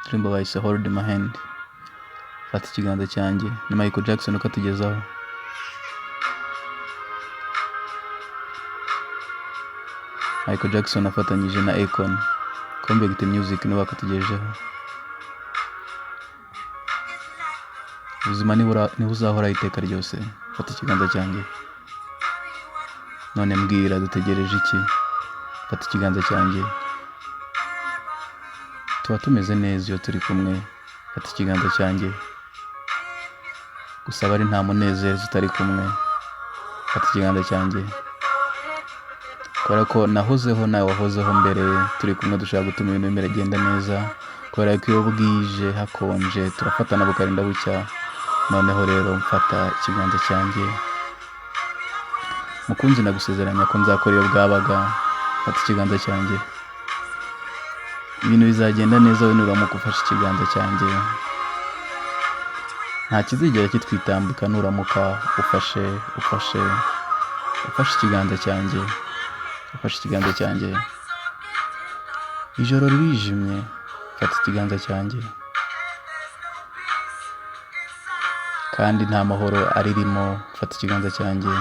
indirimbo bayise Hold My Hand, fata ikiganza cyanjye, ni Michael Jackson uko atugezaho. Michael Jackson afatanyije na Akon, Convict Music nibo bakatugejejeho. Ubuzima niho uzahora iteka ryose, fata ikiganza cyanjye. None mbwira dutegereje iki? Fata ikiganza cyanjye. Tuba tumeze neza iyo turi kumwe, fata ikiganza cyanjye. Gusa bari nta munezero tutari kumwe, fata ikiganza cyanjye. Kubera ko nahozeho nawe wahozeho mbere, turi kumwe dushaka gutuma ibintu biragenda neza. Kubera ko iyo bwije hakonje turafatana bukarinda bucya. Noneho rero mfata ikiganza cyanjye. Mukunzi nagusezeranya ko nzakora iyo bwabaga, fata ikiganza cyanjye. Ibintu bizagenda neza wowe nuramuka ufashe ikiganza cyanjye. Nta kizigera kitwitambika nuramuka ufashe ikiganza cyanjye. Ufashe ikiganza cyanjye. Ijoro ririjimye, fata ikiganza cyanjye. Kandi nta mahoro aririmo, fata ikiganza cyanjye.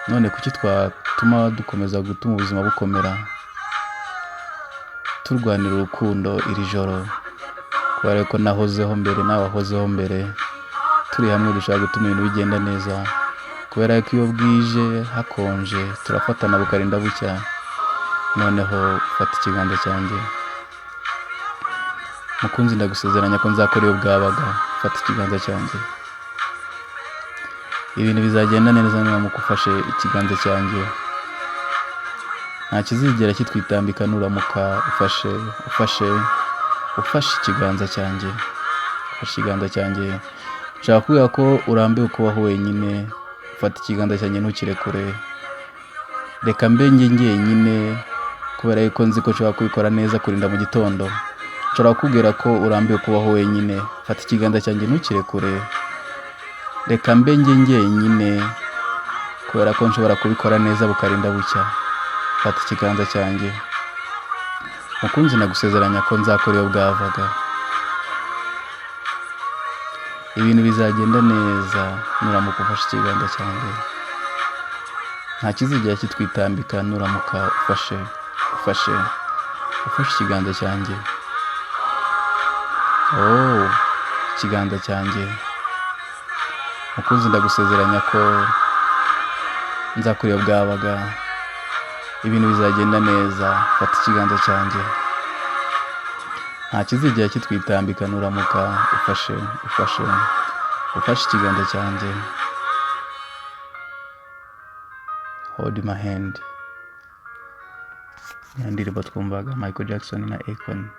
None kuki twatuma dukomeza gutuma ubuzima bukomera, turwanira urukundo iri joro? Kubera ko nahozeho mbere nawe wahozeho mbere, turi hamwe dushaka gutuma ibintu bigenda neza. Kubera ko iyo bwije hakonje turafatana bukarinda bucya. Noneho fata ikiganza cyanjye. Mukunzi ndagusezeranya ko nzakora iyo bwabaga, fata ikiganza cyanjye. Ibintu bizagenda neza nuramuka ufashe ikiganza cyanjye. Nta kizigera kitwitambika nuramuka ufashe ikiganza cyanjye. Ufashe ikiganza cyanjye. Nshaka kuvuga ko urambiwe kubaho wenyine, fata ikiganza cyanjye ntukirekure. Reka mbe njyenyine, kubera yuko nzi ko nshobora kubikora neza kurinda mu gitondo. Nshobora kukubwira ko urambiwe kubaho wenyine, fata ikiganza cyanjye ntukirekure. Reka mbe njyenyine, kubera ko nshobora kubikora neza bukarinda bucya, fata ikiganza cyanjye. Mukunzi nagusezeranya ko nzakora iyo bwavaga. Ibintu bizagenda neza nuramuka ufashe ikiganza cyanjye. Nta kizigera kitwitambika nuramuka ufashe ikiganza cyanjye. Ikiganza cyanjye. Mukunzi ndagusezeranya ko nzakora iyo bwabaga. Ibintu bizagenda neza, fata ikiganza cyanjye. Nta kizigera kitwitambika nuramuka ufashe ikiganza cyanjye. Hold My Hand. Indirimbo twumvaga Michael Jackson na Akon.